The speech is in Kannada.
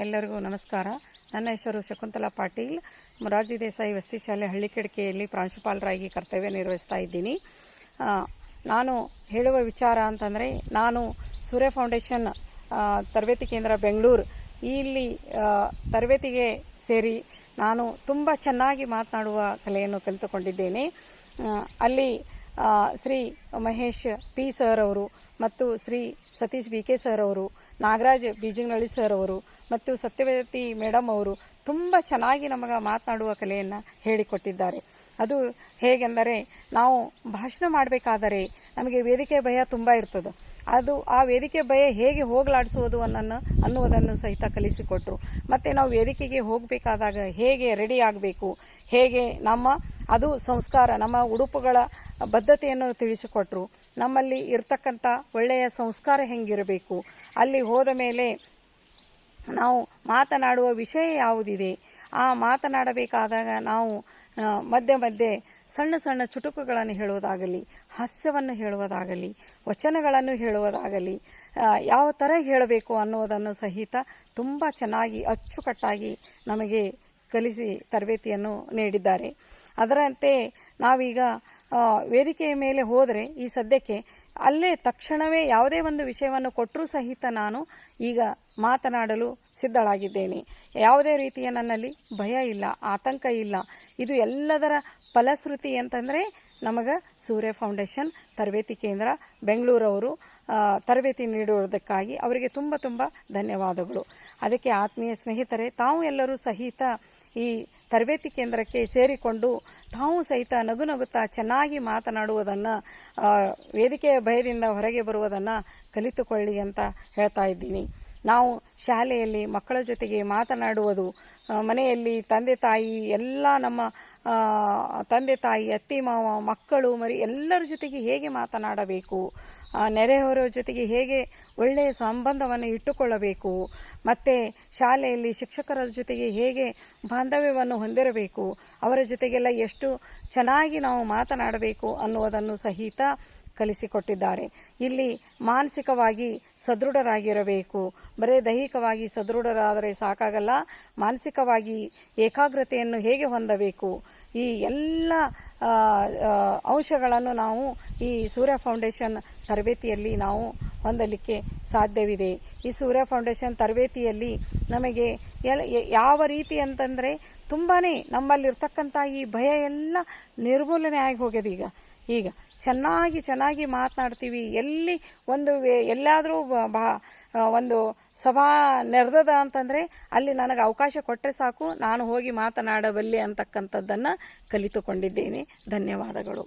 ಎಲ್ಲರಿಗೂ ನಮಸ್ಕಾರ. ನನ್ನ ಹೆಸರು ಶಕುಂತಲಾ ಪಾಟೀಲ್. ಮೊರಾರ್ಜಿ ದೇಸಾಯಿ ವಸತಿ ಶಾಲೆ ಹಳ್ಳಿಕಡಕೆಯಲ್ಲಿ ಪ್ರಾಂಶುಪಾಲರಾಗಿ ಕರ್ತವ್ಯ ನಿರ್ವಹಿಸ್ತಾ ಇದ್ದೀನಿ. ನಾನು ಹೇಳುವ ವಿಚಾರ ಅಂತಂದರೆ, ನಾನು ಸೂರ್ಯ ಫೌಂಡೇಶನ್ ತರಬೇತಿ ಕೇಂದ್ರ ಬೆಂಗಳೂರು ಇಲ್ಲಿ ತರಬೇತಿಗೆ ಸೇರಿ ನಾನು ತುಂಬ ಚೆನ್ನಾಗಿ ಮಾತನಾಡುವ ಕಲೆಯನ್ನು ಕಲಿತುಕೊಂಡಿದ್ದೇನೆ. ಅಲ್ಲಿ ಶ್ರೀ ಮಹೇಶ್ ಪಿ ಸರ್ ಅವರು ಮತ್ತು Shri Satish B K sir ಅವರು, ನಾಗರಾಜ್ ಬೀಜಿಂಗ್ನಳ್ಳಿ ಸರ್ ಅವರು ಮತ್ತು ಸತ್ಯವತಿ ಮೇಡಮ್ ಅವರು ತುಂಬ ಚೆನ್ನಾಗಿ ನಮಗೆ ಮಾತನಾಡುವ ಕಲೆಯನ್ನು ಹೇಳಿಕೊಟ್ಟಿದ್ದಾರೆ. ಅದು ಹೇಗೆಂದರೆ, ನಾವು ಭಾಷಣ ಮಾಡಬೇಕಾದರೆ ನಮಗೆ ವೇದಿಕೆ ಭಯ ತುಂಬ ಇರ್ತದೆ. ಆ ವೇದಿಕೆ ಭಯ ಹೇಗೆ ಹೋಗಲಾಡಿಸುವುದು ಅನ್ನುವುದನ್ನು ಸಹಿತ ಕಲಿಸಿಕೊಟ್ರು. ಮತ್ತು ನಾವು ವೇದಿಕೆಗೆ ಹೋಗಬೇಕಾದಾಗ ಹೇಗೆ ರೆಡಿ ಆಗಬೇಕು, ಹೇಗೆ ಅದು ಸಂಸ್ಕಾರ, ನಮ್ಮ ಉಡುಪುಗಳ ಬದ್ಧತೆಯನ್ನು ತಿಳಿಸಿಕೊಟ್ರು. ನಮ್ಮಲ್ಲಿ ಇರ್ತಕ್ಕಂಥ ಒಳ್ಳೆಯ ಸಂಸ್ಕಾರ ಹೆಂಗಿರಬೇಕು, ಅಲ್ಲಿ ಹೋದ ಮೇಲೆ ನಾವು ಮಾತನಾಡುವ ವಿಷಯ ಯಾವುದಿದೆ, ಆ ಮಾತನಾಡಬೇಕಾದಾಗ ನಾವು ಮಧ್ಯೆ ಸಣ್ಣ ಸಣ್ಣ ಚುಟುಕುಗಳನ್ನು ಹೇಳುವುದಾಗಲಿ, ಹಾಸ್ಯವನ್ನು ಹೇಳುವುದಾಗಲಿ, ವಚನಗಳನ್ನು ಹೇಳುವುದಾಗಲಿ, ಯಾವ ಥರ ಹೇಳಬೇಕು ಅನ್ನುವುದನ್ನು ಸಹಿತ ತುಂಬ ಚೆನ್ನಾಗಿ ಅಚ್ಚುಕಟ್ಟಾಗಿ ನಮಗೆ ಕಲಿಸಿ ತರಬೇತಿಯನ್ನು ನೀಡಿದ್ದಾರೆ. ಅದರಂತೆ ನಾವೀಗ ವೇದಿಕೆಯ ಮೇಲೆ ಹೋದರೆ ಈ ಸದ್ಯಕ್ಕೆ ಅಲ್ಲೇ ತಕ್ಷಣವೇ ಯಾವುದೇ ಒಂದು ವಿಷಯವನ್ನು ಕೊಟ್ಟರೂ ಸಹಿತ ನಾನು ಈಗ ಮಾತನಾಡಲು ಸಿದ್ಧಳಾಗಿದ್ದೇನೆ. ಯಾವುದೇ ರೀತಿಯ ನನ್ನಲ್ಲಿ ಭಯ ಇಲ್ಲ, ಆತಂಕ ಇಲ್ಲ. ಇದು ಎಲ್ಲದರ ಫಲಶ್ರುತಿ ಅಂತಂದರೆ ನಮಗೆ ಸೂರ್ಯ ಫೌಂಡೇಶನ್ ತರಬೇತಿ ಕೇಂದ್ರ ಬೆಂಗಳೂರವರು ತರಬೇತಿ ನೀಡುವುದಕ್ಕಾಗಿ ಅವರಿಗೆ ತುಂಬ ತುಂಬ ಧನ್ಯವಾದಗಳು. ಅದಕ್ಕೆ ಆತ್ಮೀಯ ಸ್ನೇಹಿತರೆ, ತಾವು ಎಲ್ಲರೂ ಸಹಿತ ಈ ತರಬೇತಿ ಕೇಂದ್ರಕ್ಕೆ ಸೇರಿಕೊಂಡು ತಾವು ಸಹಿತ ನಗುತ್ತಾ ಚೆನ್ನಾಗಿ ಮಾತನಾಡುವುದನ್ನು, ವೇದಿಕೆಯ ಭಯದಿಂದ ಹೊರಗೆ ಬರುವುದನ್ನು ಕಲಿತುಕೊಳ್ಳಿ ಅಂತ ಹೇಳ್ತಾ ಇದ್ದೀನಿ. ನಾವು ಶಾಲೆಯಲ್ಲಿ ಮಕ್ಕಳ ಜೊತೆಗೆ ಮಾತನಾಡುವುದು, ಮನೆಯಲ್ಲಿ ತಂದೆ ತಾಯಿ ಎಲ್ಲ ನಮ್ಮ ತಂದೆ ತಾಯಿ, ಅತ್ತಿ ಮಾವ, ಮಕ್ಕಳು ಮರಿ ಎಲ್ಲರ ಜೊತೆಗೆ ಹೇಗೆ ಮಾತನಾಡಬೇಕು, ನೆರೆಹೊರೆಯವರ ಜೊತೆಗೆ ಹೇಗೆ ಒಳ್ಳೆಯ ಸಂಬಂಧವನ್ನು ಇಟ್ಟುಕೊಳ್ಳಬೇಕು, ಮತ್ತು ಶಾಲೆಯಲ್ಲಿ ಶಿಕ್ಷಕರ ಜೊತೆಗೆ ಹೇಗೆ ಬಾಂಧವ್ಯವನ್ನು ಹೊಂದಿರಬೇಕು, ಅವರ ಜೊತೆಗೆಲ್ಲ ಎಷ್ಟು ಚೆನ್ನಾಗಿ ನಾವು ಮಾತನಾಡಬೇಕು ಅನ್ನುವುದನ್ನು ಸಹಿತ ಕಲಿಸಿಕೊಟ್ಟಿದ್ದಾರೆ. ಇಲ್ಲಿ ಮಾನಸಿಕವಾಗಿ ಸದೃಢರಾಗಿರಬೇಕು. ಬರೀ ದೈಹಿಕವಾಗಿ ಸದೃಢರಾದರೆ ಸಾಕಾಗಲ್ಲ, ಮಾನಸಿಕವಾಗಿ ಏಕಾಗ್ರತೆಯನ್ನು ಹೇಗೆ ಹೊಂದಬೇಕು, ಈ ಎಲ್ಲ ಅಂಶಗಳನ್ನು ನಾವು ಈ ಸೂರ್ಯ ಫೌಂಡೇಶನ್ ತರಬೇತಿಯಲ್ಲಿ ನಾವು ಹೊಂದಲಿಕ್ಕೆ ಸಾಧ್ಯವಿದೆ. ಈ ಸೂರ್ಯ ಫೌಂಡೇಶನ್ ತರಬೇತಿಯಲ್ಲಿ ನಮಗೆ ಯಾವ ರೀತಿ ಅಂತಂದರೆ, ತುಂಬಾ ನಮ್ಮಲ್ಲಿರ್ತಕ್ಕಂಥ ಈ ಭಯ ಎಲ್ಲ ನಿರ್ಮೂಲನೆ ಆಗಿ ಹೋಗ್ಯದ. ಈಗ ಚೆನ್ನಾಗಿ ಮಾತನಾಡ್ತೀವಿ. ಎಲ್ಲಿ ಎಲ್ಲಾದರೂ ಒಂದು ಸಭಾ ನೆರೆದದ ಅಂತಂದರೆ ಅಲ್ಲಿ ನನಗೆ ಅವಕಾಶ ಕೊಟ್ಟರೆ ಸಾಕು, ನಾನು ಹೋಗಿ ಮಾತನಾಡಬಲ್ಲೆ ಅಂತಕ್ಕಂಥದ್ದನ್ನು ಕಲಿತುಕೊಂಡಿದ್ದೇನೆ. ಧನ್ಯವಾದಗಳು.